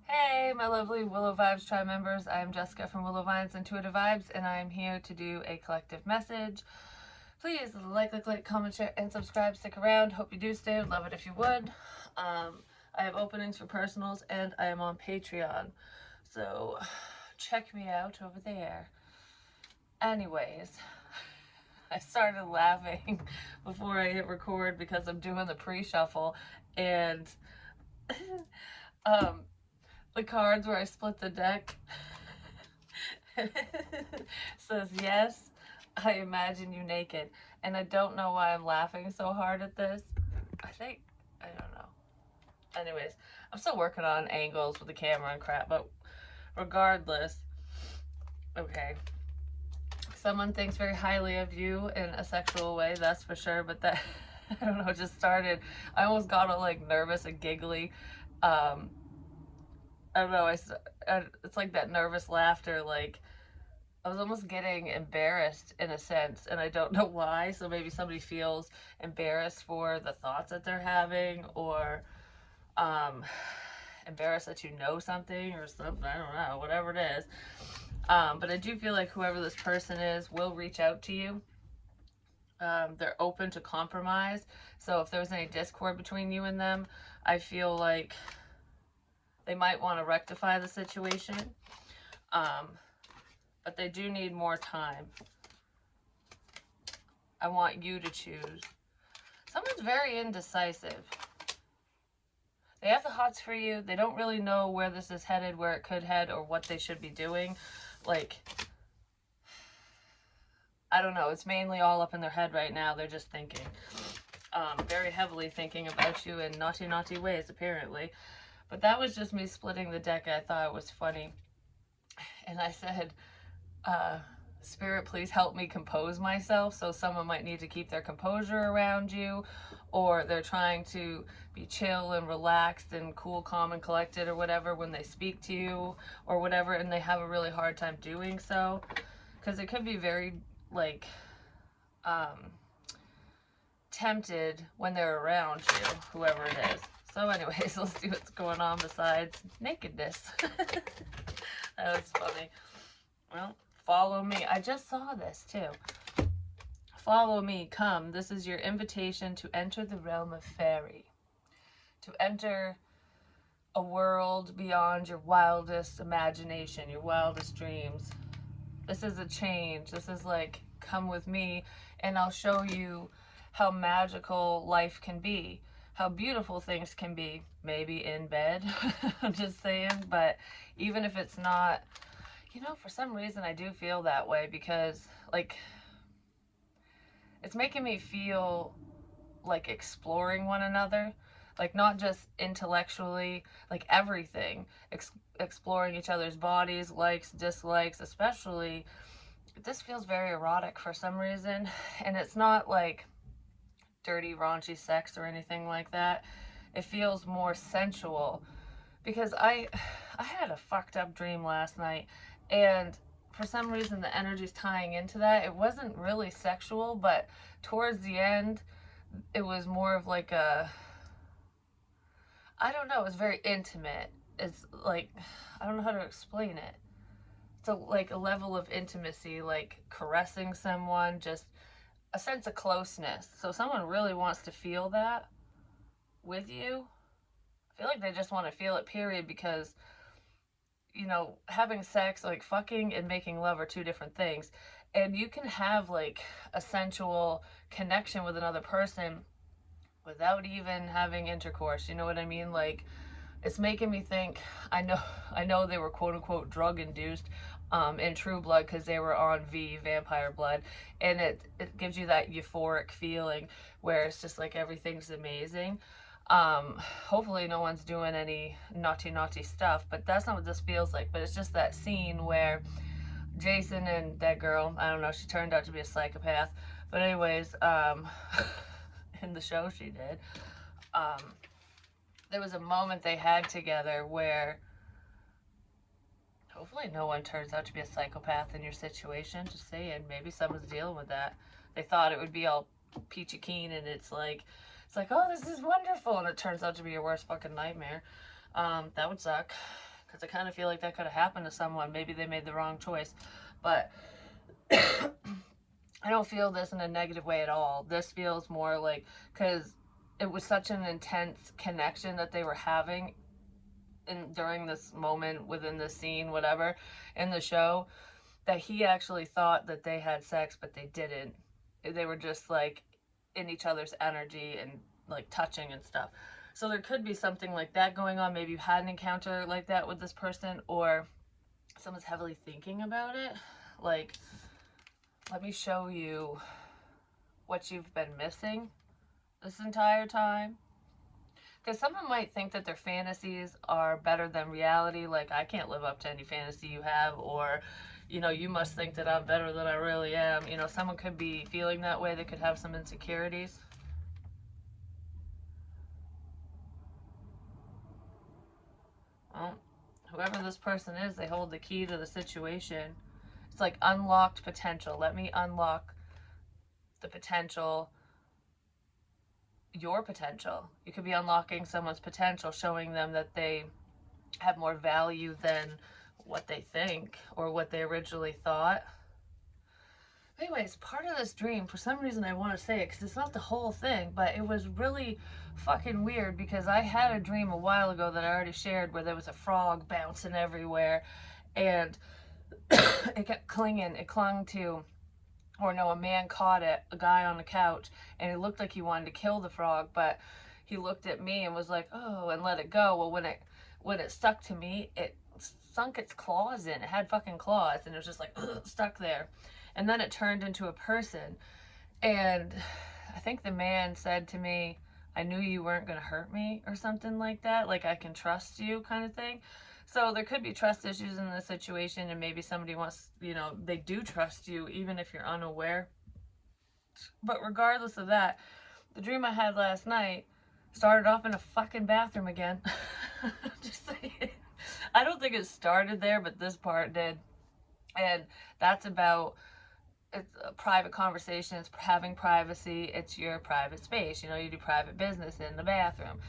Hey, my lovely Willow Vibes tribe members. I am Jessica from Willow Vines Intuitive Vibes, and I am here to do a collective message. Please like, comment, share, and subscribe. Stick around. Hope you do stay. Would love it if you would. I have openings for personals, and I am on Patreon. So check me out over there. Anyways, I started laughing before I hit record because I'm doing the pre-shuffle, and um, the cards where I split the deck says, yes, I imagine you naked. And I don't know why I'm laughing so hard at this. I don't know. Anyways, I'm still working on angles with the camera and crap, but regardless, okay. Someone thinks very highly of you in a sexual way, that's for sure, but that, I don't know, it just started. I almost got all like nervous and giggly. I don't know, it's like that nervous laughter, like I was almost getting embarrassed in a sense, and I don't know why. So maybe somebody feels embarrassed for the thoughts that they're having, or um, embarrassed that you know something or something. I don't know, whatever it is. But I do feel like whoever this person is will reach out to you. They're open to compromise. So if there's any discord between you and them, I feel like they might want to rectify the situation. But they do need more time. I want you to choose. Someone's very indecisive. They have the hots for you. They don't really know where this is headed, where it could head, or what they should be doing. Like, I don't know. It's mainly all up in their head right now. They're just thinking. Very heavily thinking about you in naughty, naughty ways, apparently. But that was just me splitting the deck. I thought it was funny. And I said, Spirit, please help me compose myself. So someone might need to keep their composure around you, or they're trying to be chill and relaxed and cool, calm, and collected, or whatever when they speak to you, or whatever, and they have a really hard time doing so. Because it could be very, like, tempted when they're around you, whoever it is. So anyways, let's see what's going on besides nakedness. That was funny. Well, follow me. I just saw this too. Follow me, come. This is your invitation to enter the realm of fairy. To enter a world beyond your wildest imagination, your wildest dreams. This is a change. This is like, come with me and I'll show you how magical life can be, how beautiful things can be. Maybe in bed, I'm just saying, but even if it's not, you know, for some reason I do feel that way because, like, it's making me feel like exploring one another, like not just intellectually, like everything, exploring each other's bodies, likes, dislikes, especially. This feels very erotic for some reason, and it's not like dirty, raunchy sex or anything like that. It feels more sensual because I had a fucked up dream last night, and for some reason the energy's tying into that. It wasn't really sexual, but towards the end it was more of like a, I don't know, it was very intimate. It's like, I don't know how to explain it. It's a, like a level of intimacy, like caressing someone, just a sense of closeness. So someone really wants to feel that with you. I feel like they just want to feel it, period, because, you know, having sex, like fucking and making love are two different things. And you can have like a sensual connection with another person without even having intercourse. You know what I mean? Like, it's making me think, I know they were quote unquote drug induced in True Blood because they were on Vampire Blood, and it gives you that euphoric feeling where it's just like everything's amazing. Hopefully no one's doing any naughty stuff, but that's not what this feels like. But it's just that scene where Jason and that girl, I don't know, she turned out to be a psychopath, but anyways, in the show she did. There was a moment they had together where hopefully no one turns out to be a psychopath in your situation. Just saying, maybe someone's dealing with that. They thought it would be all peachy keen, and it's like, oh, this is wonderful, and it turns out to be your worst fucking nightmare. That would suck. because I kind of feel like that could have happened to someone. Maybe they made the wrong choice, but I don't feel this in a negative way at all. This feels more like, because it was such an intense connection that they were having during this moment within the scene, whatever, in the show, that he actually thought that they had sex, but they didn't. They were just like in each other's energy and like touching and stuff. So there could be something like that going on. Maybe you had an encounter like that with this person, or someone's heavily thinking about it. Like, let me show you what you've been missing this entire time. Because someone might think that their fantasies are better than reality. Like, I can't live up to any fantasy you have, or, you know, you must think that I'm better than I really am. You know, someone could be feeling that way. They could have some insecurities. Well, whoever this person is, they hold the key to the situation. It's like unlocked potential. Let me unlock the potential, your potential. You could be unlocking someone's potential, showing them that they have more value than what they think or what they originally thought. Anyways, part of this dream, for some reason I want to say it because it's not the whole thing, but it was really fucking weird because I had a dream a while ago that I already shared where there was a frog bouncing everywhere, and it kept clinging. It clung to, or no, a man caught it, a guy on the couch, and it looked like he wanted to kill the frog, but he looked at me and was like, oh, and let it go. Well, when it stuck to me, it sunk its claws in. It had fucking claws, and it was just like stuck there. And then it turned into a person. And I think the man said to me, I knew you weren't going to hurt me, or something like that. Like, I can trust you, kind of thing. So there could be trust issues in this situation, and maybe somebody wants, you know, they do trust you even if you're unaware. But regardless of that, the dream I had last night started off in a fucking bathroom again. Just saying. I don't think it started there, but this part did. And that's about, it's a private conversation. It's having privacy. It's your private space. You know, you do private business in the bathroom.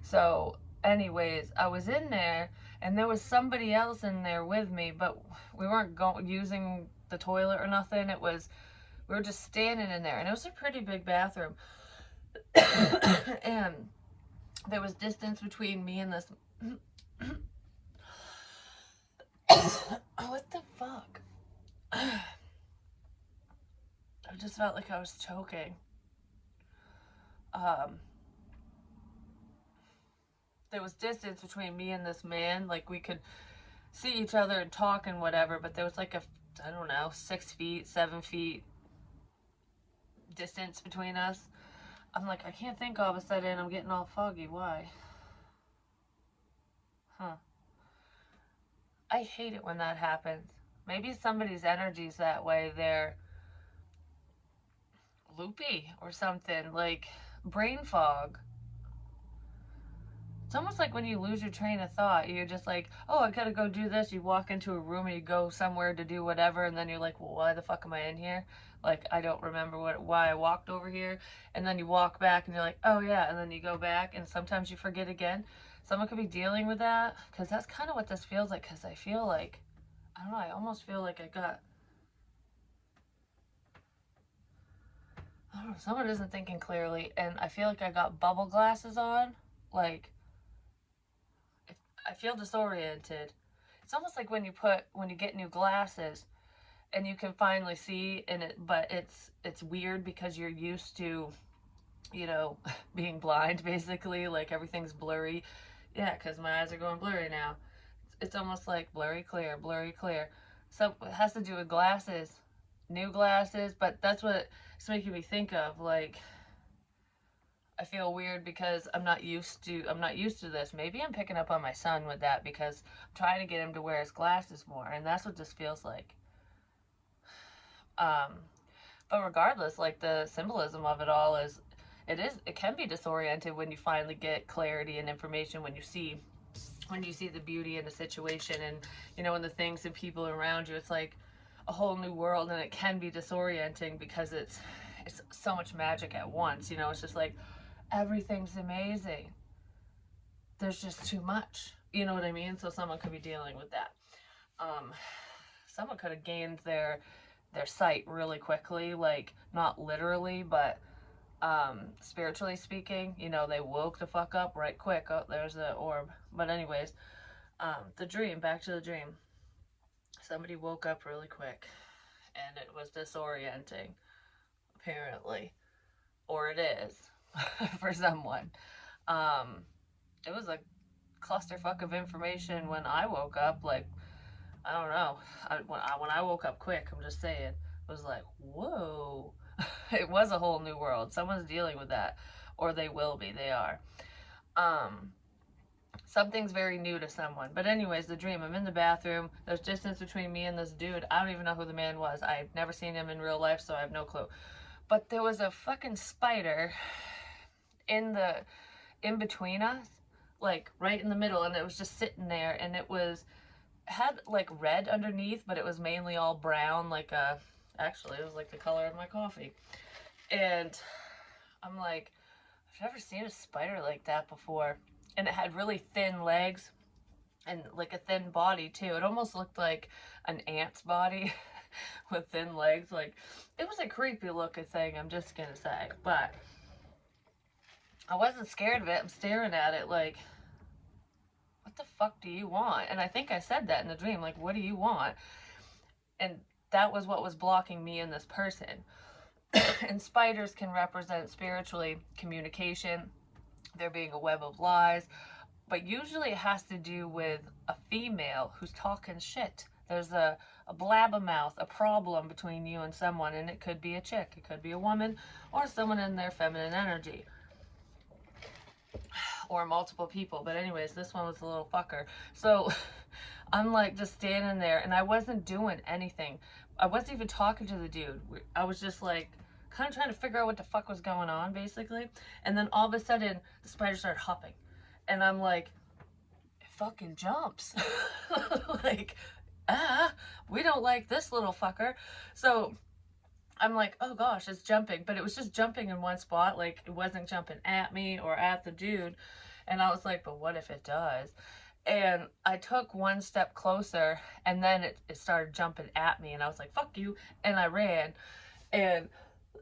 So anyways, I was in there and there was somebody else in there with me, but we weren't using the toilet or nothing. It was, we were just standing in there, and it was a pretty big bathroom. And there was distance between me and this. What the fuck? I just felt like I was choking. There was distance between me and this man. Like, we could see each other and talk and whatever, but there was like a, I don't know, 6 feet, 7 feet distance between us. I'm like, I can't think all of a sudden. I'm getting all foggy. Why? Huh. I hate it when that happens. Maybe somebody's energy's that way. They're loopy or something, like brain fog. It's almost like when you lose your train of thought. You're just like, oh, I gotta go do this. You walk into a room and you go somewhere to do whatever, and then you're like, well, why the fuck am I in here? Like, I don't remember why I walked over here. And then you walk back and you're like, oh yeah, and then you go back, and sometimes you forget again. Someone could be dealing with that, because that's kind of what this feels like. Because I feel like, I don't know, I almost feel like I don't know, someone isn't thinking clearly, and I feel like I got bubble glasses on. Like, I feel disoriented. It's almost like when you get new glasses and you can finally see in it, but it's weird because you're used to, you know, being blind, basically. Like, everything's blurry. Yeah, because my eyes are going blurry now. It's almost like blurry clear, blurry clear. So it has to do with glasses, new glasses, but that's what it's making me think of. Like, I feel weird because I'm not used to this. Maybe I'm picking up on my son with that, because I'm trying to get him to wear his glasses more, and that's what this feels like. But regardless, like, the symbolism of it all is, it can be disoriented when you finally get clarity and information, when you see the beauty in the situation, and, you know, in the things and people around you. It's like a whole new world, and it can be disorienting because it's so much magic at once. You know, it's just like, everything's amazing. There's just too much. You know what I mean? So someone could be dealing with that. Um, someone could have gained their sight really quickly, like not literally, but spiritually speaking. You know, they woke the fuck up right quick. Oh, there's the orb. But anyways, the dream. Back to the dream. Somebody woke up really quick, and it was disorienting, apparently, or it is for someone. Um, it was a clusterfuck of information when I woke up. Like, I don't know. When I woke up quick, I'm just saying, it was like, whoa. It was a whole new world. Someone's dealing with that, or they will be. They are. Um, Something's very new to someone. But anyways, the dream. I'm in the bathroom. There's distance between me and this dude. I don't even know who the man was. I've never seen him in real life, so I have no clue. But there was a fucking spider in between us, like right in the middle, and it was just sitting there, and it had like red underneath, but it was mainly all brown, like actually it was like the color of my coffee. And I'm like, I've never seen a spider like that before. And it had really thin legs and like a thin body too. It almost looked like an ant's body with thin legs. Like, it was a creepy looking thing, I'm just gonna say. But I wasn't scared of it. I'm staring at it like, what the fuck do you want? And I think I said that in the dream, like, what do you want? And that was what was blocking me and this person. And spiders can represent spiritually communication, there being a web of lies, but usually it has to do with a female who's talking shit. There's a blabbermouth, a problem between you and someone, and it could be a chick, it could be a woman, or someone in their feminine energy, or multiple people. But anyways, this one was a little fucker. So I'm like just standing there, and I wasn't doing anything. I wasn't even talking to the dude. I was just like kind of trying to figure out what the fuck was going on, basically. And then all of a sudden, the spider started hopping, and I'm like, it fucking jumps. Like, we don't like this little fucker. So I'm like, oh gosh, it's jumping. But it was just jumping in one spot. Like, it wasn't jumping at me or at the dude. And I was like, but what if it does? And I took one step closer, and then it started jumping at me, and I was like, fuck you. And I ran, and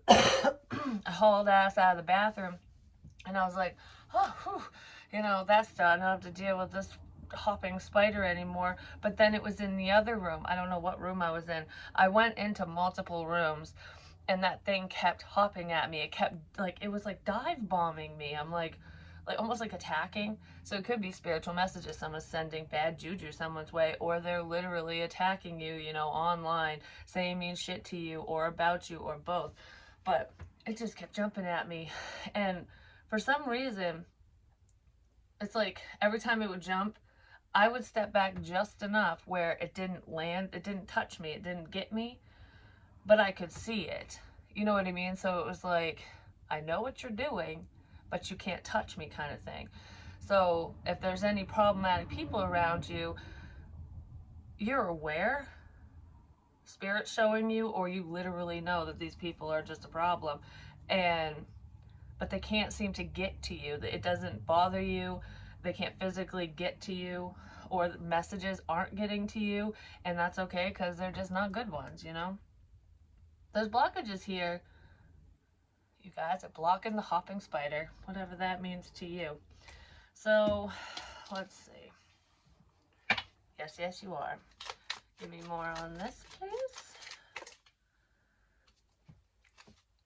I hauled ass out of the bathroom, and I was like, oh, whew, you know, that's done. I don't have to deal with this hopping spider anymore. But then it was in the other room. I don't know what room I was in. I went into multiple rooms, and that thing kept hopping at me. It kept, like, it was like dive bombing me. I'm like almost like attacking. So it could be spiritual messages. Someone's sending bad juju someone's way, or they're literally attacking you, you know, online, saying mean shit to you or about you, or both. But it just kept jumping at me. And for some reason, it's like every time it would jump, I would step back just enough where it didn't land, it didn't touch me, it didn't get me, but I could see it. You know what I mean? So it was like, I know what you're doing, but you can't touch me, kind of thing. So if there's any problematic people around you, you're aware, spirit showing you, or you literally know that these people are just a problem, and but they can't seem to get to you. It doesn't bother you. They can't physically get to you, or the messages aren't getting to you, and that's okay, because they're just not good ones, you know? There's blockages here. You guys are blocking the hopping spider, whatever that means to you. So, let's see. Yes, yes, you are. Give me more on this, please.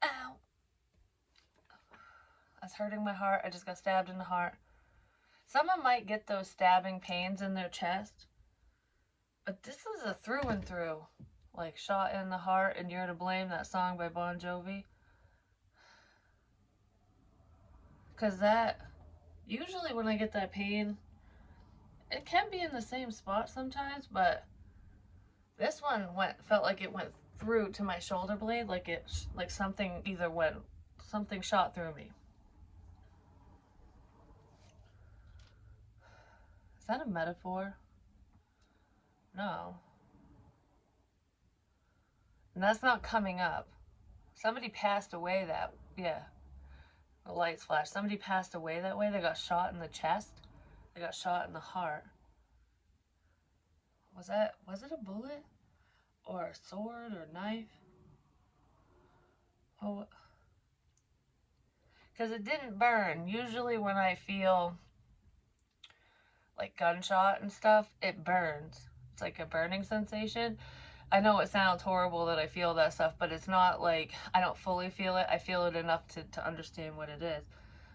Ow. That's hurting my heart. I just got stabbed in the heart. Someone might get those stabbing pains in their chest, but this is a through and through, like, shot in the heart and you're to blame, that song by Bon Jovi. Because that, usually when I get that pain, it can be in the same spot sometimes, but this one felt like it went through to my shoulder blade, like something something shot through me. Is that a metaphor? No. And that's not coming up. Somebody passed away yeah. The lights flashed. Somebody passed away that way. They got shot in the chest. I got shot in the heart. Was it a bullet? Or a sword or knife? Oh, because it didn't burn. Usually when I feel like gunshot and stuff, it burns. It's like a burning sensation. I know it sounds horrible that I feel that stuff, but it's not like I don't fully feel it. I feel it enough to understand what it is.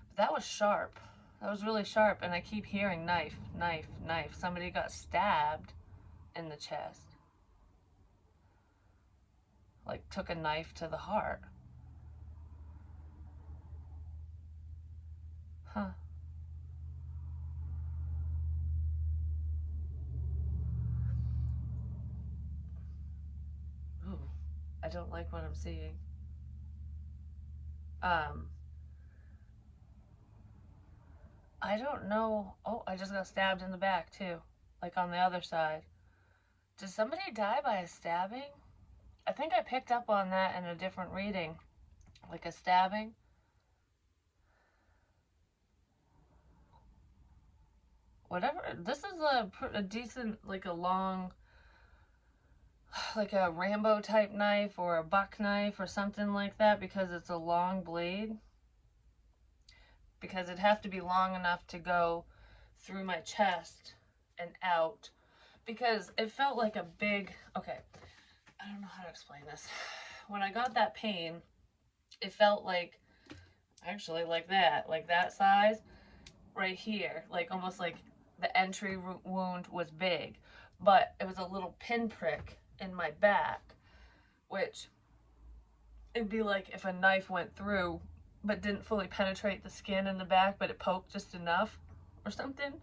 But that was sharp. That was really sharp, and I keep hearing knife, knife, knife. Somebody got stabbed in the chest. Like, took a knife to the heart. Huh. Ooh, I don't like what I'm seeing. I don't know. Oh, I just got stabbed in the back, too. Like, on the other side. Did somebody die by a stabbing? I think I picked up on that in a different reading. Like a stabbing. Whatever. This is a decent, like a long, like a Rambo type knife or a buck knife or something like that, because it's a long blade. Because it'd have to be long enough to go through my chest and out. Because it felt like a big, okay, I don't know how to explain this. When I got that pain, it felt like, actually like that size right here, like almost like the entry wound was big, but it was a little pinprick in my back, which it'd be like if a knife went through but didn't fully penetrate the skin in the back, but it poked just enough or something.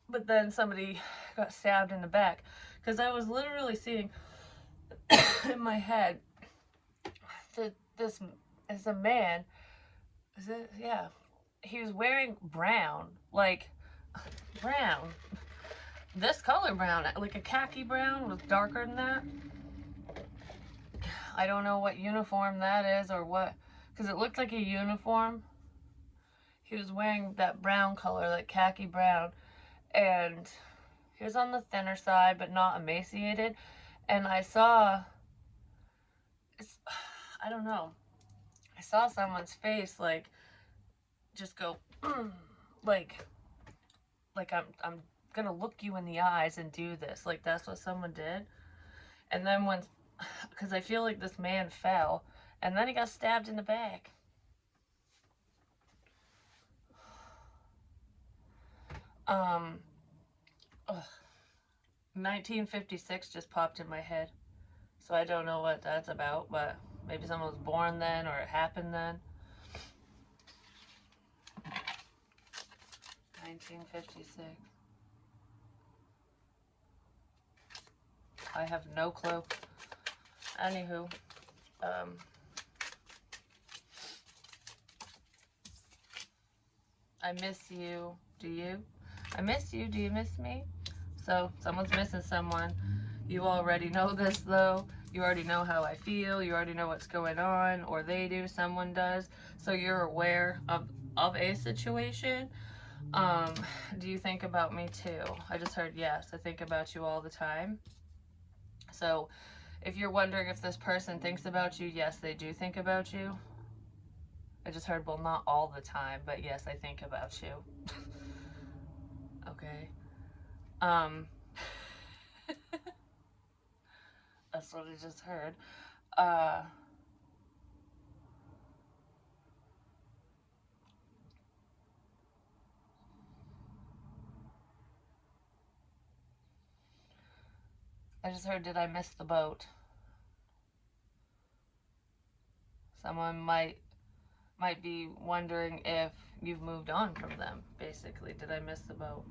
But then somebody got stabbed in the back, because I was literally seeing in my head that this is a man. Is it? Yeah. He was wearing brown, like brown. This color brown, like a khaki brown, was darker than that. I don't know what uniform that is or what, because it looked like a uniform. He was wearing that brown color, like khaki brown, and he was on the thinner side, but not emaciated. And I saw, I don't know, I saw someone's face, like, just go, like I'm gonna look you in the eyes and do this. Like, that's what someone did. And then when, because I feel like this man fell, and then he got stabbed in the back. 1956 just popped in my head. So I don't know what that's about, but maybe someone was born then or it happened then. 1956. I have no clue. Anywho, I miss you. Do you? I miss you. Do you miss me? So someone's missing someone. You already know this, though. You already know how I feel. You already know what's going on, or they do. Someone does. So you're aware of a situation. Do you think about me too? I just heard yes. I think about you all the time. So if you're wondering if this person thinks about you, yes, they do think about you. I just heard, well, not all the time, but yes, I think about you. Okay. That's what I just heard. I just heard, did I miss the boat? Someone might be wondering if you've moved on from them, basically. Did I miss the boat?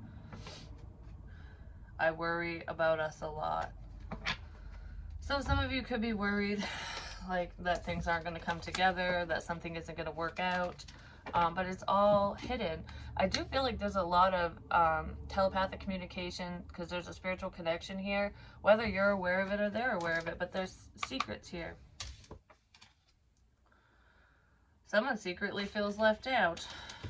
I worry about us a lot. So some of you could be worried, like, that things aren't going to come together, that something isn't going to work out, but it's all hidden. I do feel like there's a lot of telepathic communication, because there's a spiritual connection here, whether you're aware of it or they're aware of it, but there's secrets here. Someone secretly feels left out,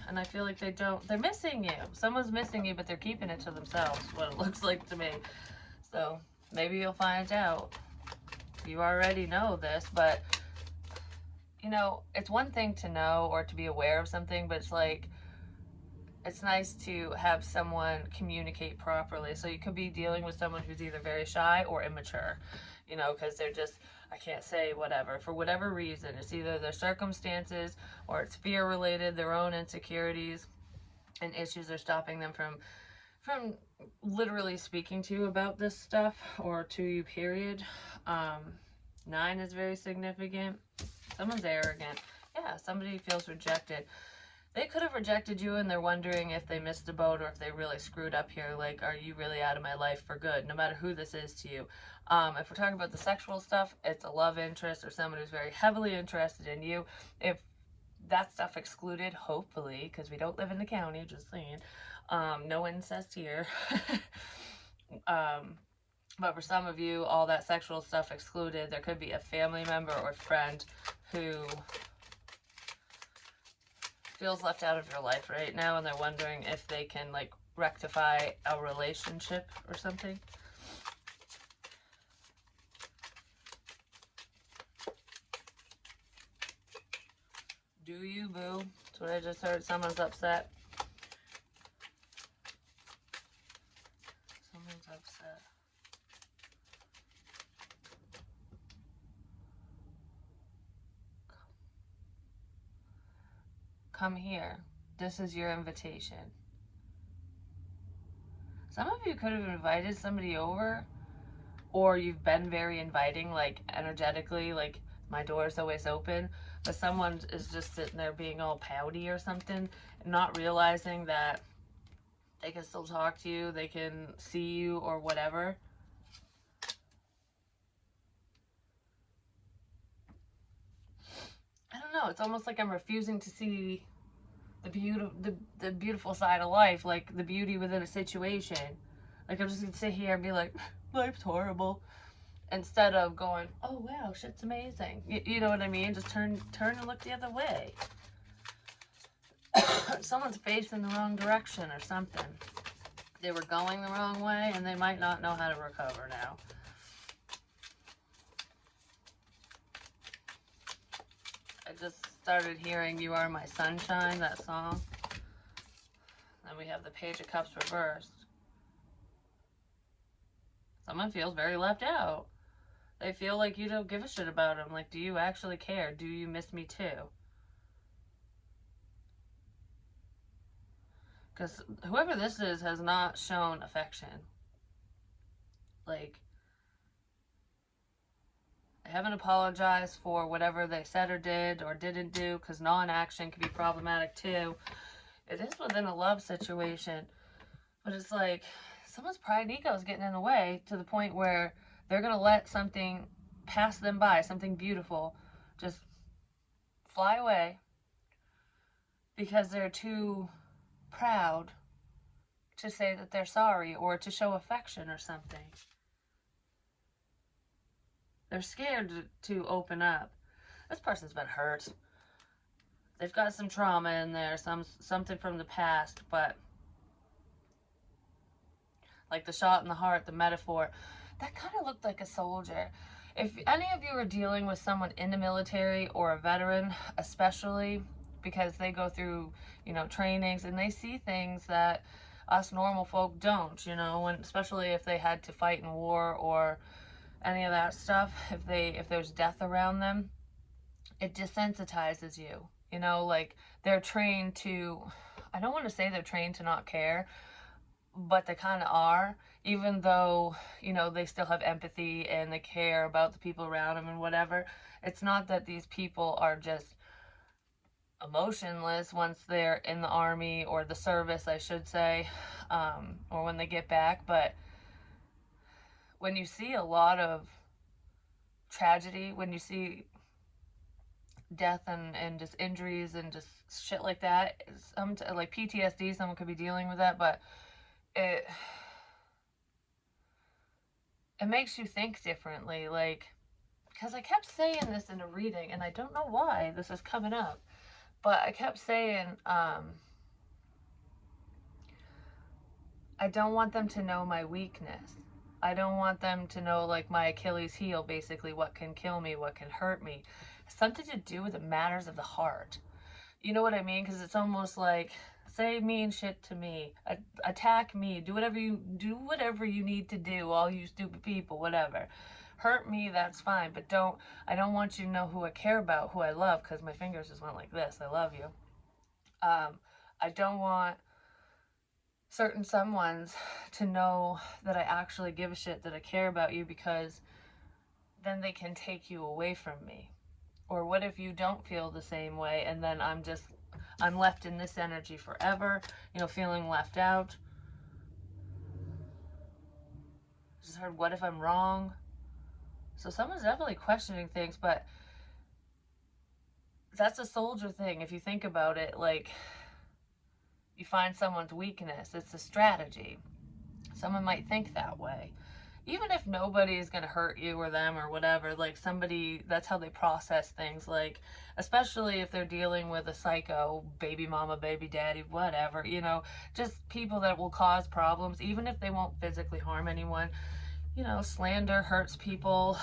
and I feel like they're missing you. Someone's missing you, but they're keeping it to themselves, what it looks like to me. So maybe you'll find out. You already know this, but you know, it's one thing to know or to be aware of something, but it's like, it's nice to have someone communicate properly. So you could be dealing with someone who's either very shy or immature, you know, because they're just, I can't say whatever, for whatever reason. It's either their circumstances or it's fear related, their own insecurities and issues are stopping them from literally speaking to you about this stuff, or to you, period. 9 is very significant. Someone's arrogant. Yeah, somebody feels rejected. They could have rejected you and they're wondering if they missed the boat or if they really screwed up here. Like, are you really out of my life for good? No matter who this is to you. If we're talking about the sexual stuff, it's a love interest or someone who's very heavily interested in you. If that stuff excluded, hopefully, because we don't live in the county, just saying. No incest here. But for some of you, all that sexual stuff excluded, there could be a family member or friend who feels left out of your life right now, and they're wondering if they can, like, rectify a relationship or something. Do you, boo? That's what I just heard. Someone's upset. Someone's upset. Come here. This is your invitation. Some of you could have invited somebody over, or you've been very inviting, like energetically, like my door's always open, but someone is just sitting there being all pouty or something, and not realizing that they can still talk to you, they can see you, or whatever. I don't know, it's almost like I'm refusing to see the beautiful side of life, like the beauty within a situation. Like, I'm just gonna sit here and be like, life's horrible, instead of going, oh wow, shit's amazing. You know what I mean? Just turn and look the other way. Someone's facing the wrong direction or something. They were going the wrong way and they might not know how to recover now. I just started hearing You Are My Sunshine, that song. Then we have the Page of Cups reversed. Someone feels very left out. They feel like you don't give a shit about them. Like, do you actually care? Do you miss me too? Because whoever this is has not shown affection. Like, I haven't apologized for whatever they said or did or didn't do, because non-action can be problematic too. It is within a love situation, but it's like someone's pride and ego is getting in the way to the point where they're going to let something pass them by, something beautiful, just fly away because they're too proud to say that they're sorry or to show affection or something. They're scared to open up. This person's been hurt. They've got some trauma in there, something from the past, but like the shot in the heart, the metaphor, that kind of looked like a soldier. If any of you are dealing with someone in the military or a veteran, especially because they go through, you know, trainings and they see things that us normal folk don't, you know, when, especially if they had to fight in war or any of that stuff, if there's death around them, it desensitizes you, you know, like they're trained to, I don't want to say they're trained to not care, but they kind of are, even though, you know, they still have empathy and they care about the people around them and whatever. It's not that these people are just emotionless once they're in the army or the service, I should say, or when they get back, but when you see a lot of tragedy, when you see death and just injuries and just shit like that, like PTSD, someone could be dealing with that, but it makes you think differently. Like, because I kept saying this in a reading and I don't know why this is coming up, But I kept saying, I don't want them to know my weakness. I don't want them to know, like, my Achilles heel, basically, what can kill me, what can hurt me. It's something to do with the matters of the heart. You know what I mean? Because it's almost like, say mean shit to me, attack me, do whatever you need to do, all you stupid people, whatever. Hurt me, that's fine, but I don't want you to know who I care about, who I love, because my fingers just went like this. I love you. I don't want certain someones to know that I actually give a shit, that I care about you, because then they can take you away from me. Or what if you don't feel the same way, and then I'm left in this energy forever, feeling left out. Just heard, what if I'm wrong? So someone's definitely questioning things, but that's a soldier thing. If you think about it, like, you find someone's weakness, it's a strategy. Someone might think that way. Even if nobody is going to hurt you or them or whatever, like, somebody, that's how they process things. Like, especially if they're dealing with a psycho, baby mama, baby daddy, whatever, just people that will cause problems, even if they won't physically harm anyone. Slander hurts people.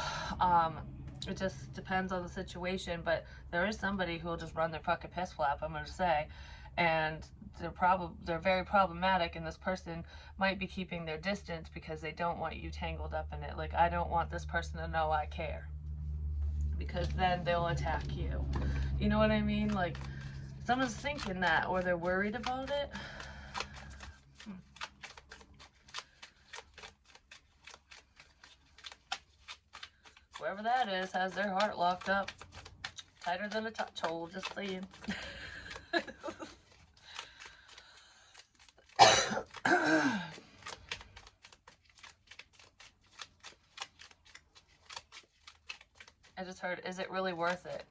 It just depends on the situation, but there is somebody who will just run their fucking piss flap, I'm going to say. And they're very problematic, and this person might be keeping their distance because they don't want you tangled up in it. Like, I don't want this person to know I care, because then they'll attack you. You know what I mean? Like, someone's thinking that, or they're worried about it. Whoever that is has their heart locked up tighter than a touch hole, just saying. I just heard, is it really worth it?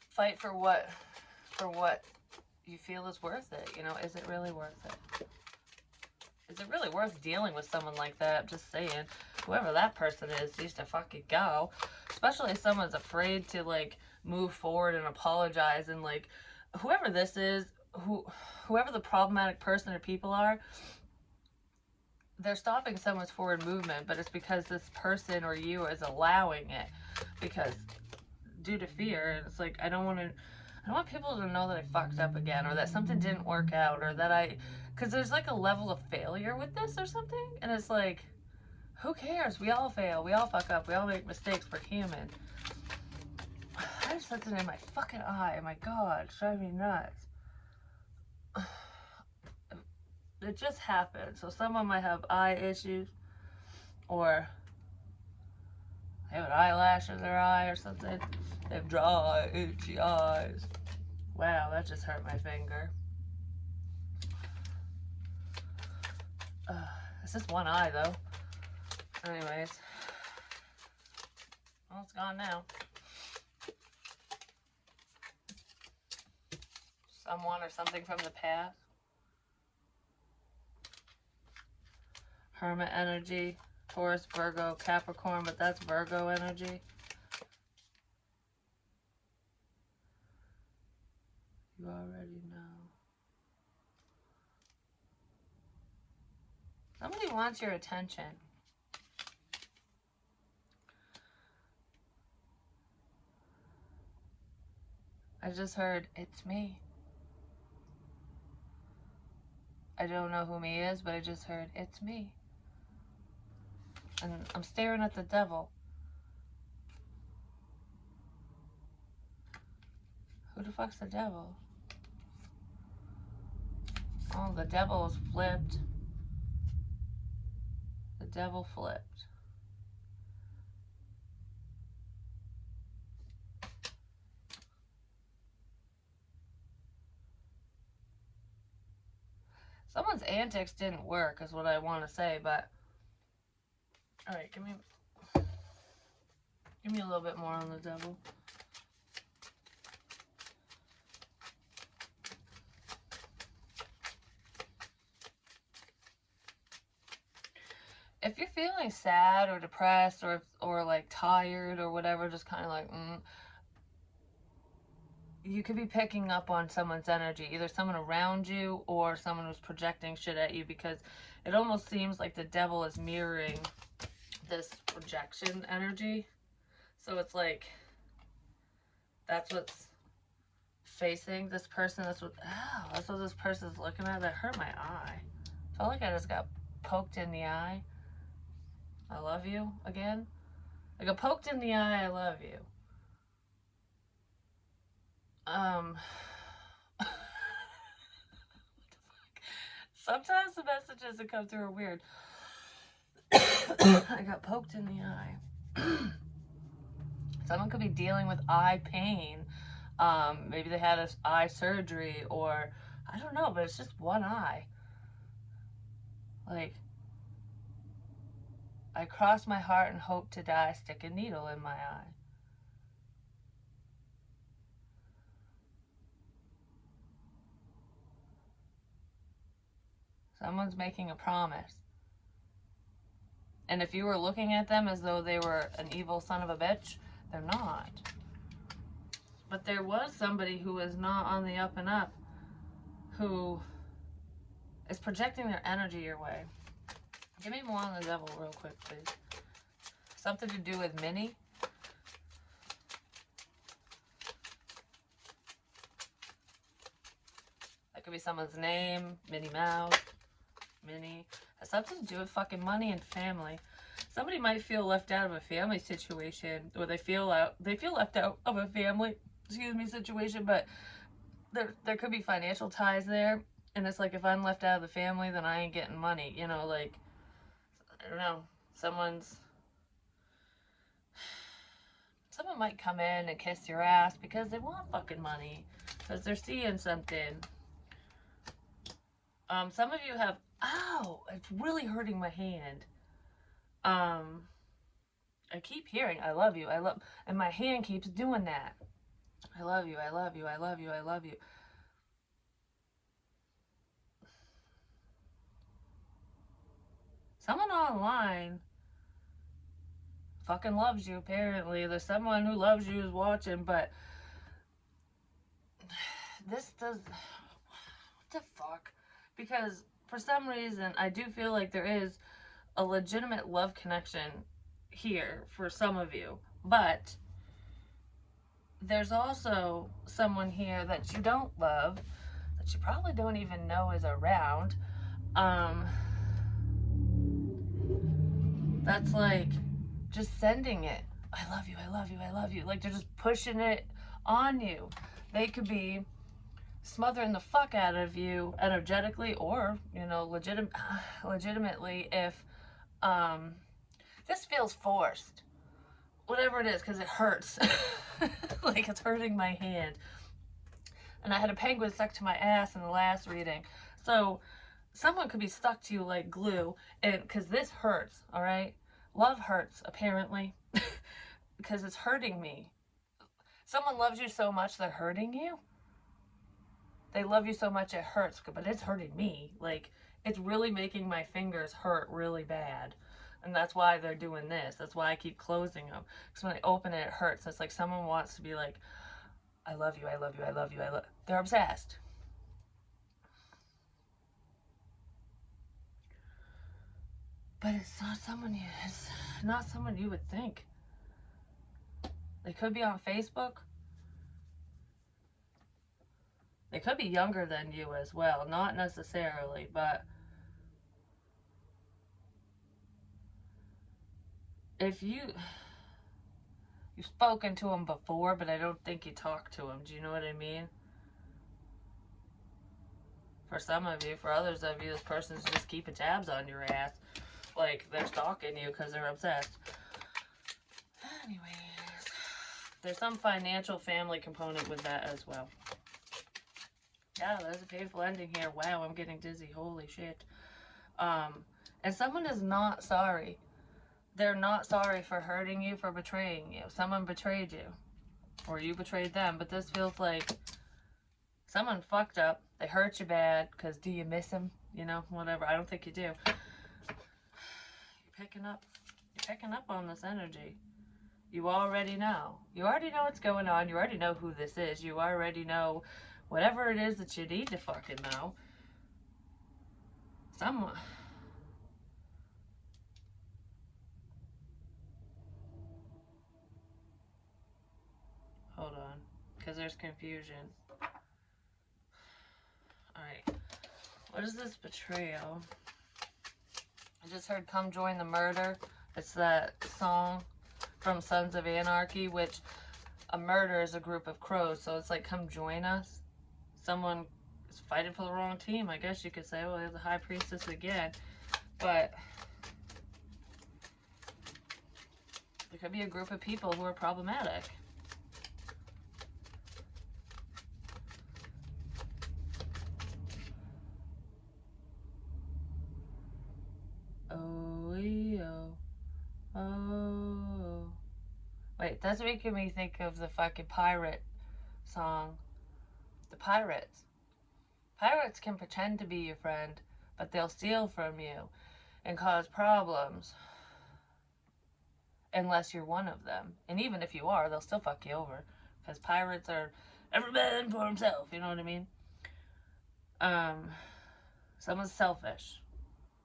Fight for what you feel is worth it. Is it really worth it? Is it really worth dealing with someone like that? Just saying. Whoever that person is needs to fucking go. Especially if someone's afraid to, like, move forward and apologize, and, like, whoever this is, whoever the problematic person or people are, they're stopping someone's forward movement, but it's because this person or you is allowing it, because due to fear. And it's like, I don't want people to know that I fucked up again, or that something didn't work out, or that because there's like a level of failure with this or something, and it's like, who cares? We all fail, we all fuck up, we all make mistakes, we're human. I have something in my fucking eye, my god, it's driving me nuts. It just happened. So someone might have eye issues, or they have an eyelash in their eye or something. They have dry, itchy eyes. Wow, that just hurt my finger. It's just one eye, though. Anyways. Well, it's gone now. Someone or something from the past. Hermit energy, Taurus, Virgo, Capricorn, but that's Virgo energy. You already know. Somebody wants your attention. I just heard, it's me. I don't know who me is, but I just heard, it's me. And I'm staring at the devil. Who the fuck's the devil? Oh, the devil's flipped. The devil flipped. Someone's antics didn't work, is what I want to say, but... Alright, give me a little bit more on the devil. If you're feeling sad or depressed or like tired or whatever, just kind of like, you could be picking up on someone's energy, either someone around you or someone who's projecting shit at you, because it almost seems like the devil is mirroring this projection energy. So it's like, that's what's facing this person. That's what this person's looking at. That hurt my eye. Felt like I just got poked in the eye. I love you again. I got poked in the eye. I love you. What the fuck? Sometimes the messages that come through are weird. I got poked in the eye. Someone could be dealing with eye pain. Maybe they had an eye surgery, or I don't know, but it's just one eye. Like, I cross my heart and hope to die, stick a needle in my eye. Someone's making a promise. And if you were looking at them as though they were an evil son of a bitch, they're not. But there was somebody who is not on the up and up, who is projecting their energy your way. Give me more on the devil real quick, please. Something to do with Minnie. That could be someone's name. Minnie Mouse. Minnie. Has something to do with fucking money and family. Somebody might feel left out of a family situation, or they feel left out of a family, situation, but there could be financial ties there, and it's like, if I'm left out of the family, then I ain't getting money, you know, like, I don't know, someone might come in and kiss your ass because they want fucking money, because they're seeing something. Some of you have, ow, it's really hurting my hand. I keep hearing, I love you, and my hand keeps doing that. I love you, I love you, I love you, I love you. Someone online fucking loves you, apparently. There's someone who loves you who's watching, but this does, what the fuck? Because for some reason, I do feel like there is a legitimate love connection here for some of you, but there's also someone here that you don't love, that you probably don't even know is around, that's like just sending it, I love you, I love you, I love you, like they're just pushing it on you. They could be smothering the fuck out of you energetically, or, you know, legitimately, if this feels forced, whatever it is, because it hurts. Like, it's hurting my hand, and I had a penguin stuck to my ass in the last reading. So someone could be stuck to you like glue, and because this hurts, all right? Love hurts, apparently, because it's hurting me. Someone loves you so much they're hurting you. They love you so much it hurts, but it's hurting me. Like, it's really making my fingers hurt really bad. And that's why they're doing this. That's why I keep closing them. Because when I open it, it hurts. It's like someone wants to be like, I love you, I love you, I love you, I love you. They're obsessed. But it's not someone you would think. They could be on Facebook. They could be younger than you as well. Not necessarily, but if you've spoken to them before, but I don't think you talked to them. Do you know what I mean? For some of you, for others of you, this person's just keeping tabs on your ass. Like, they're stalking you because they're obsessed. Anyways, there's some financial family component with that as well. Yeah, there's a painful ending here. Wow, I'm getting dizzy. Holy shit. And someone is not sorry. They're not sorry for hurting you, for betraying you. Someone betrayed you. Or you betrayed them. But this feels like someone fucked up. They hurt you bad. Because do you miss them? You know, whatever. I don't think you do. You're picking up on this energy. You already know. You already know what's going on. You already know who this is. You already know whatever it is that you need to fucking know. Someone. Hold on. Because there's confusion. Alright. What is this betrayal? I just heard Come Join the Murder. It's that song from Sons of Anarchy, which a murder is a group of crows, so it's like come join us. Someone is fighting for the wrong team, I guess you could say. Well, there's the high priestess again. But there could be a group of people who are problematic. Oh. Wait, that's making me think of the fucking pirate song. The pirates. Pirates can pretend to be your friend, but they'll steal from you and cause problems. Unless you're one of them. And even if you are, they'll still fuck you over. Because pirates are every man for himself, you know what I mean? Someone's selfish.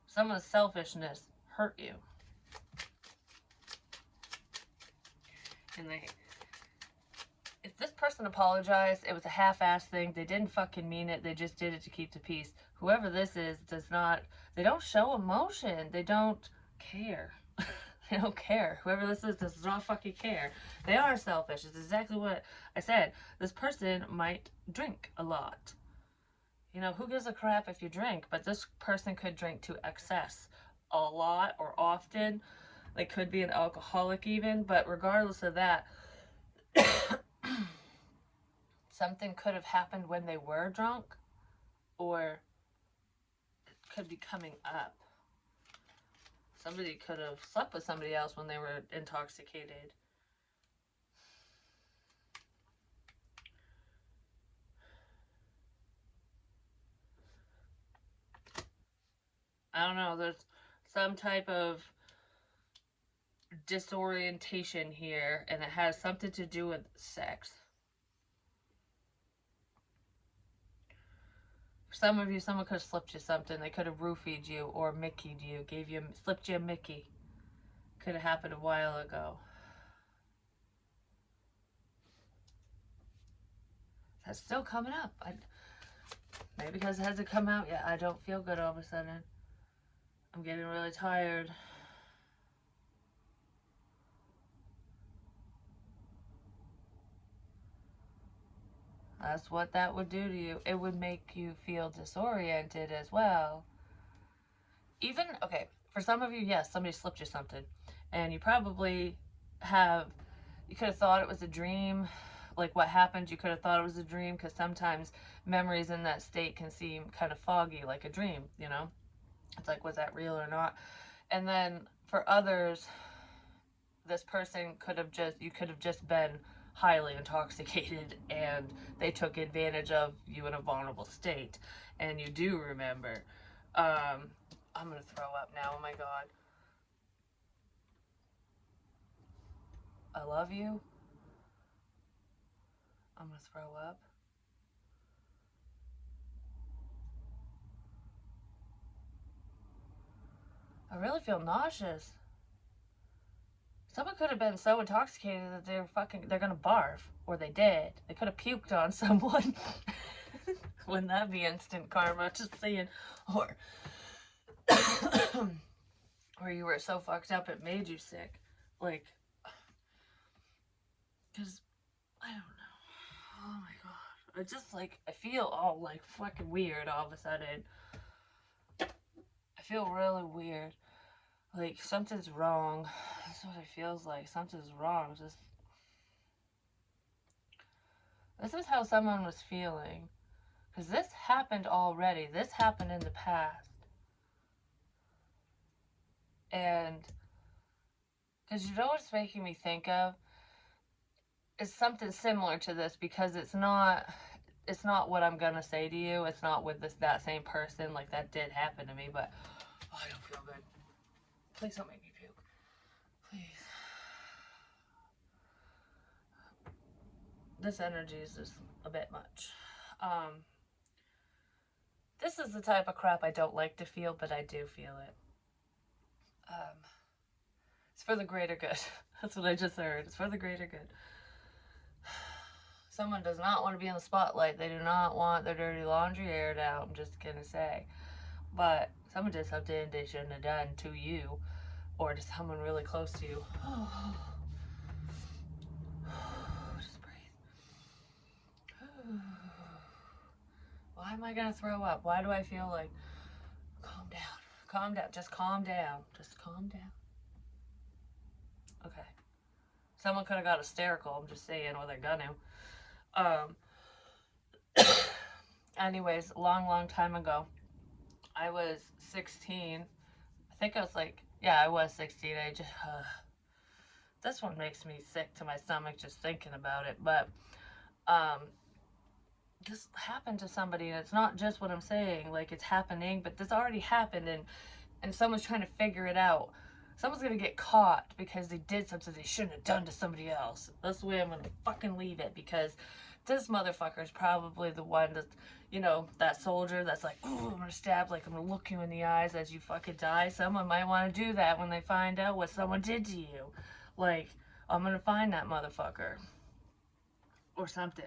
Someone's selfishness hurt you. And if this person apologized, it was a half-assed thing. They didn't fucking mean it. They just did it to keep the peace. Whoever this is they don't show emotion. They don't care. They don't care. Whoever this is does not fucking care. They are selfish. It's exactly what I said. This person might drink a lot. You know, who gives a crap if you drink? But this person could drink to excess a lot or often. They could be an alcoholic even. But regardless of that, something could have happened when they were drunk, or it could be coming up. Somebody could have slept with somebody else when they were intoxicated. I don't know, there's some type of disorientation here, and it has something to do with sex. For some of you, someone could have slipped you something. They could have roofied you or Mickey'd you, slipped you a Mickey. Could have happened a while ago. That's still coming up. Maybe because it hasn't come out yet. I don't feel good all of a sudden. I'm getting really tired. That's what that would do to you. It would make you feel disoriented as well. Even, okay, for some of you, yes, somebody slipped you something. And you probably you could have thought it was a dream. Like what happened, you could have thought it was a dream, because sometimes memories in that state can seem kind of foggy, like a dream, you know? It's like, was that real or not? And then for others, this person you could have just been highly intoxicated and they took advantage of you in a vulnerable state. And you do remember. I'm gonna throw up now, oh my god. I love you. I'm gonna throw up. I really feel nauseous. Someone could have been so intoxicated that they're gonna barf. Or they did. They could have puked on someone. Wouldn't that be instant karma? Just saying. Or or you were so fucked up it made you sick. Like, because, I don't know. Oh my god. It's just like, I feel all like fucking weird all of a sudden. I feel really weird. Like, something's wrong. That's what it feels like. Something's wrong. This is how someone was feeling. Because this happened already. This happened in the past. And, because you know what it's making me think of? It's something similar to this, because it's not what I'm gonna say to you. It's not with that same person. Like, that did happen to me, but I don't feel good. Please don't make me puke. Please. this energy is just a bit much. This is the type of crap I don't like to feel, but I do feel it. It's for the greater good. That's what I just heard. It's for the greater good. Someone does not want to be in the spotlight. They do not want their dirty laundry aired out. I'm just going to say. But someone did something they shouldn't have done to you or to someone really close to you. Just breathe. Why am I going to throw up? Why do I feel like, calm down. Calm down. Just calm down. Just calm down. Okay. Someone could have got hysterical. I'm just saying, or they're gonna. Anyways, long time ago, I was 16. I think I was like, yeah, I was 16. I just, this one makes me sick to my stomach just thinking about it. But, this happened to somebody, and it's not just what I'm saying, like it's happening, but this already happened, and someone's trying to figure it out. Someone's gonna get caught because they did something they shouldn't have done to somebody else. That's the way I'm gonna fucking leave it, because this motherfucker is probably the one that's, you know, that soldier that's like, oh, I'm gonna stab, like I'm gonna look you in the eyes as you fucking die. Someone might want to do that when they find out what someone did to you. Like, I'm gonna find that motherfucker. Or something.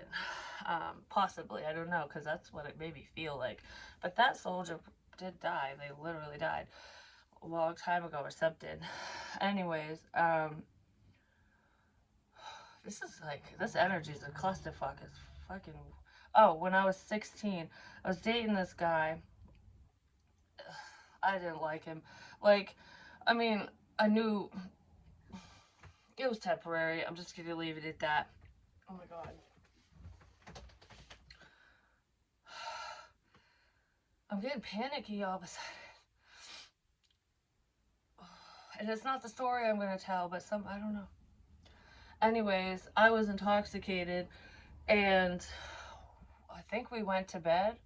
Possibly, I don't know, because that's what it made me feel like. But that soldier did die. They literally died a long time ago or something. Anyways, this is like, this energy is a clusterfuck. It's fucking. Oh, when I was 16, I was dating this guy. I didn't like him. Like, I mean, I knew it was temporary. I'm just gonna leave it at that. Oh my god. I'm getting panicky all of a sudden. And it's not the story I'm going to tell, but I don't know. Anyways, I was intoxicated, and I think we went to bed.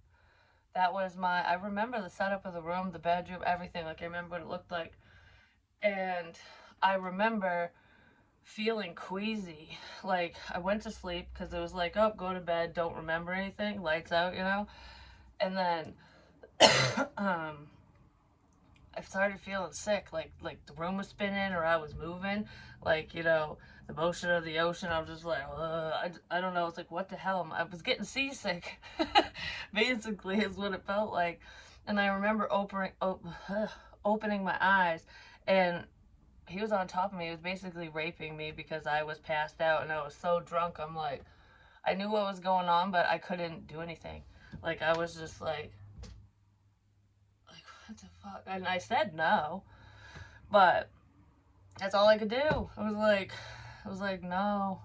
That was I remember the setup of the room, the bedroom, everything. Like, I remember what it looked like. And I remember feeling queasy. Like, I went to sleep because it was like, oh, go to bed, don't remember anything, lights out, you know? And then, I started feeling sick, like the room was spinning or I was moving, like, you know, the motion of the ocean. I was just like, I don't know. It's like, what the hell? I was getting seasick, basically, is what it felt like. And I remember opening my eyes, and he was on top of me. He was basically raping me because I was passed out and I was so drunk. I'm like, I knew what was going on, but I couldn't do anything. Like, I was just like, what the fuck? And I said no, but that's all I could do. I was like, no.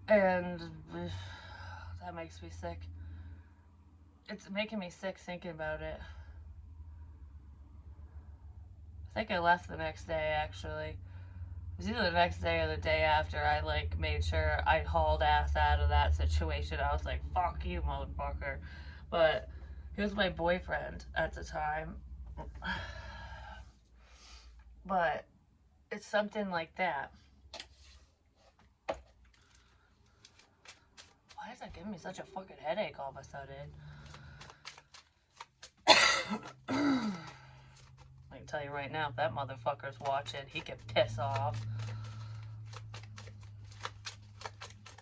And that makes me sick. It's making me sick thinking about it. I think I left the next day, actually. It was either the next day or the day after. I, like, made sure I hauled ass out of that situation. I was like, fuck you, motherfucker. But he was my boyfriend at the time. But it's something like that. Why is that giving me such a fucking headache all of a sudden? I can tell you right now, if that motherfucker's watching, he can piss off.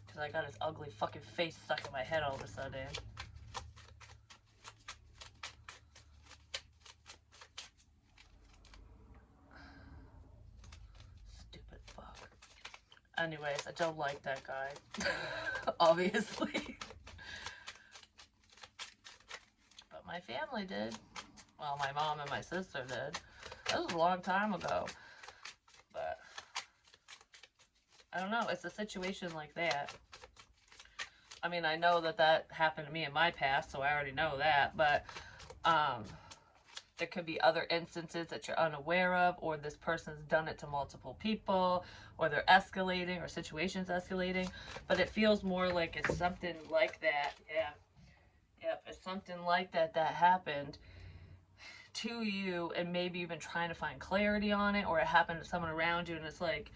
Because I got his ugly fucking face stuck in my head all of a sudden. Stupid fuck. Anyways, I don't like that guy. Obviously. But my family did. Well, my mom and my sister did. That was a long time ago. But I don't know. It's a situation like that. I mean, I know that happened to me in my past, so I already know that. But there could be other instances that you're unaware of, or this person's done it to multiple people, or they're escalating, or situations escalating. But it feels more like it's something like that. Yeah. Yep, it's something like that happened to you, and maybe you've been trying to find clarity on it, or it happened to someone around you, and it's like,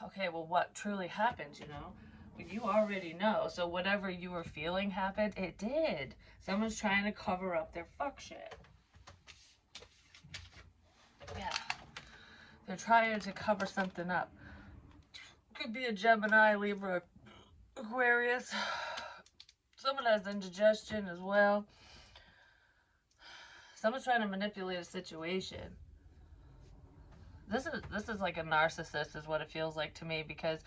okay, well, what truly happened, you know? Well, you already know. So whatever you were feeling happened, it did. Someone's trying to cover up their fuck shit. Yeah. They're trying to cover something up. Could be a Gemini, Libra, Aquarius. Someone has indigestion as well. Someone's trying to manipulate a situation. This is like a narcissist is what it feels like to me, because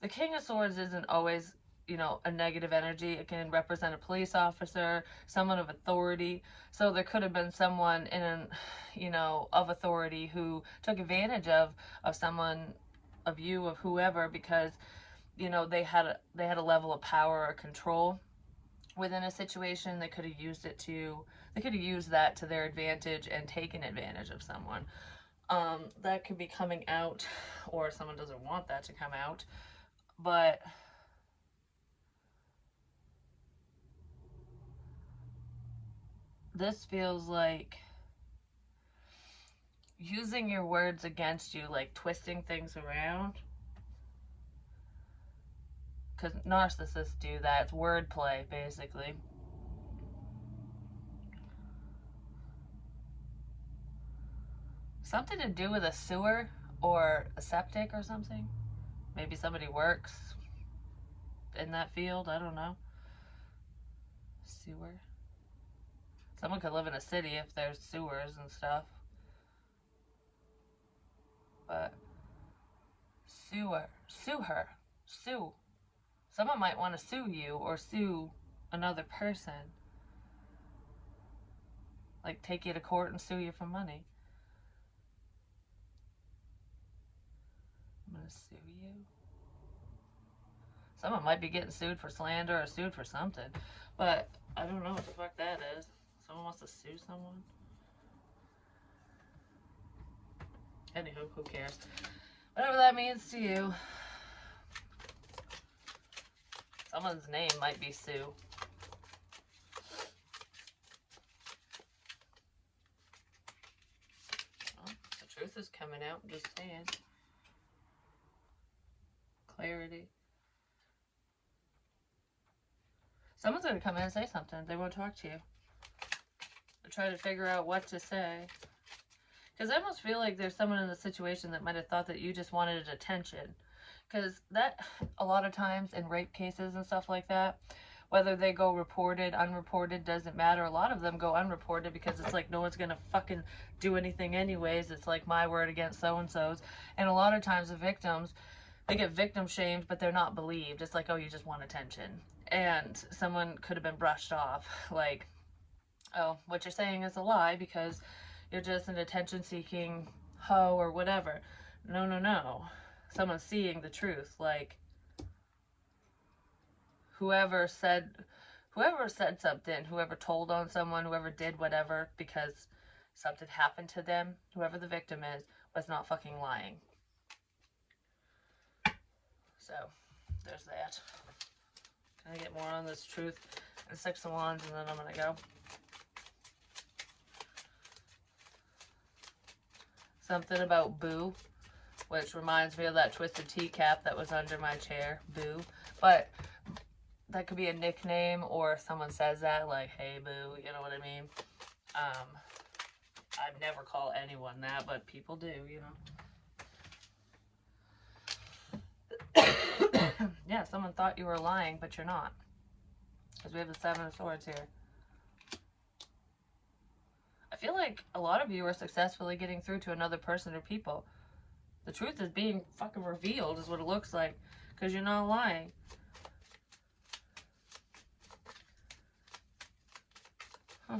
the King of Swords isn't always, you know, a negative energy. It can represent a police officer, someone of authority. So there could have been someone in an, you know, of authority who took advantage of someone, of you, of whoever, because, you know, they had a level of power or control within a situation. They could have used that to their advantage and taken advantage of someone. That could be coming out, or someone doesn't want that to come out. But this feels like using your words against you, like twisting things around. Because narcissists do that. It's wordplay, basically. Something to do with a sewer or a septic or something. Maybe somebody works in that field. I don't know. Sewer. Someone could live in a city if there's sewers and stuff. But sue her. Sue. Someone might want to sue you or sue another person. Like take you to court and sue you for money. I'm gonna sue you. Someone might be getting sued for slander or sued for something. But I don't know what the fuck that is. Someone wants to sue someone? Anywho, who cares? Whatever that means to you. Someone's name might be Sue. Well, the truth is coming out, I'm just saying. Clarity. Someone's going to come in and say something. They won't talk to you. They're trying to figure out what to say. Because I almost feel like there's someone in the situation that might have thought that you just wanted attention. Because that, a lot of times in rape cases and stuff like that, whether they go reported, unreported, doesn't matter. A lot of them go unreported because it's like no one's going to fucking do anything anyways. It's like my word against so-and-so's. And a lot of times the victims, they get victim shamed, but they're not believed. It's like, oh, you just want attention. And someone could have been brushed off. Like, oh, what you're saying is a lie because you're just an attention-seeking hoe or whatever. No, no, no. Someone's seeing the truth. Like, whoever said something, whoever told on someone, whoever did whatever because something happened to them, whoever the victim is, was not fucking lying. So, there's that. Can I get more on this truth? And 6 of Wands, and then I'm gonna go. Something about boo, which reminds me of that twisted teacup that was under my chair. Boo. But that could be a nickname, or if someone says that, like, hey, boo, you know what I mean? I'd never call anyone that, but people do, you know. Yeah, someone thought you were lying, but you're not. Because we have the 7 of Swords here. I feel like a lot of you are successfully getting through to another person or people. The truth is being fucking revealed is what it looks like. Because you're not lying. Huh.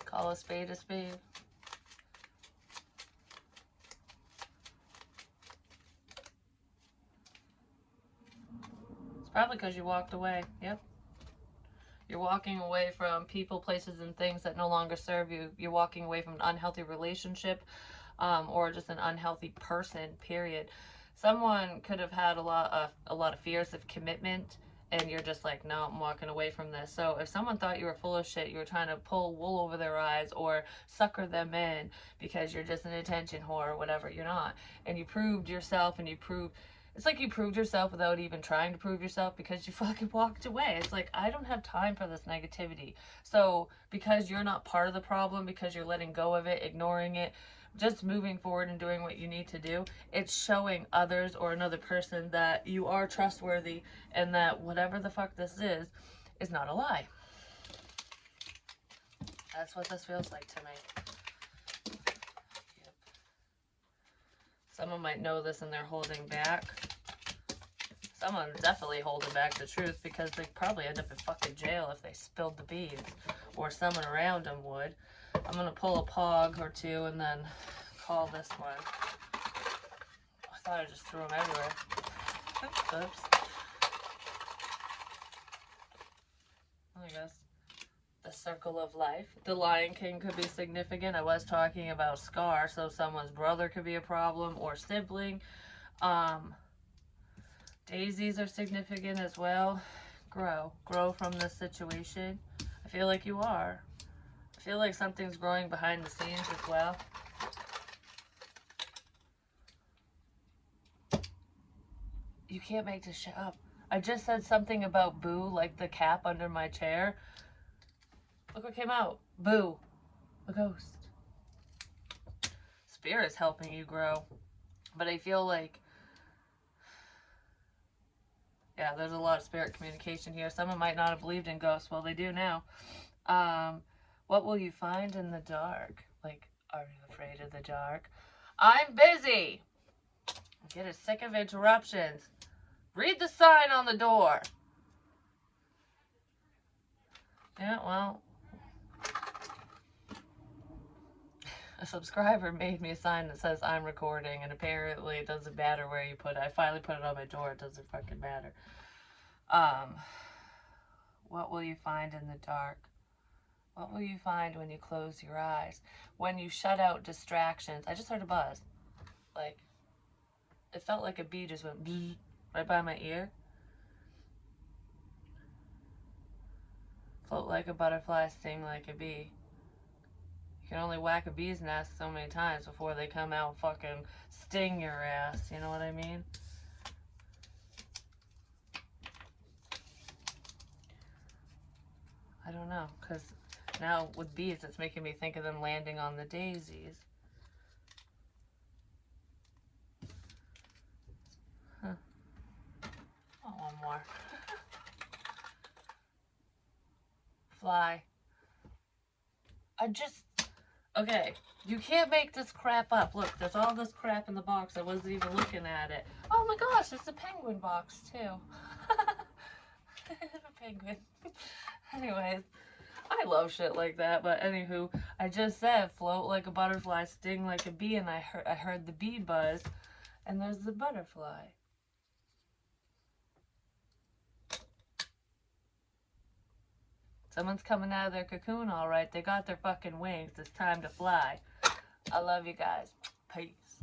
Call a spade a spade. It's probably because you walked away. Yep. You're walking away from people, places, and things that no longer serve you. You're walking away from an unhealthy relationship, or just an unhealthy person, period. Someone could have had a lot of fears of commitment and you're just like, no, I'm walking away from this. So if someone thought you were full of shit, you were trying to pull wool over their eyes or sucker them in because you're just an attention whore or whatever, you're not. And you proved yourself, and you proved, it's like you proved yourself without even trying to prove yourself because you fucking walked away. It's like, I don't have time for this negativity. So because you're not part of the problem, because you're letting go of it, ignoring it, just moving forward and doing what you need to do, it's showing others or another person that you are trustworthy and that whatever the fuck this is not a lie. That's what this feels like to me. Yep. Someone might know this and they're holding back. Someone definitely holding back the truth because they'd probably end up in fucking jail if they spilled the beans, or someone around them would. I'm gonna pull a pog or two and then call this one. I thought I just threw them everywhere. Oops. I guess the circle of life. The Lion King could be significant. I was talking about Scar, so someone's brother could be a problem, or sibling. Daisies are significant as well. Grow from this situation. I feel like you are. I feel like something's growing behind the scenes as well. You can't make this shit up. I just said something about Boo, like the cap under my chair. Look what came out. Boo. A ghost. Spirit's helping you grow. But I feel like, yeah, there's a lot of spirit communication here. Someone might not have believed in ghosts. Well, they do now. What will you find in the dark? Like, are you afraid of the dark? I'm busy. I'm getting sick of interruptions. Read the sign on the door. Yeah, well, a subscriber made me a sign that says I'm recording, and apparently it doesn't matter where you put it. I finally put it on my door. It doesn't fucking matter. What will you find in the dark? What will you find when you close your eyes? When you shut out distractions. I just heard a buzz. Like, it felt like a bee just went right by my ear. Float like a butterfly, sting like a bee. You can only whack a bee's nest so many times before they come out and fucking sting your ass. You know what I mean? I don't know, because now with bees, it's making me think of them landing on the daisies. Huh. Oh, one more. Fly. Okay, you can't make this crap up. Look, there's all this crap in the box. I wasn't even looking at it. Oh my gosh, it's a penguin box too. A penguin. Anyways, I love shit like that, but anywho, I just said float like a butterfly, sting like a bee, and I heard the bee buzz, and there's the butterfly. Someone's coming out of their cocoon, all right. They got their fucking wings. It's time to fly. I love you guys. Peace.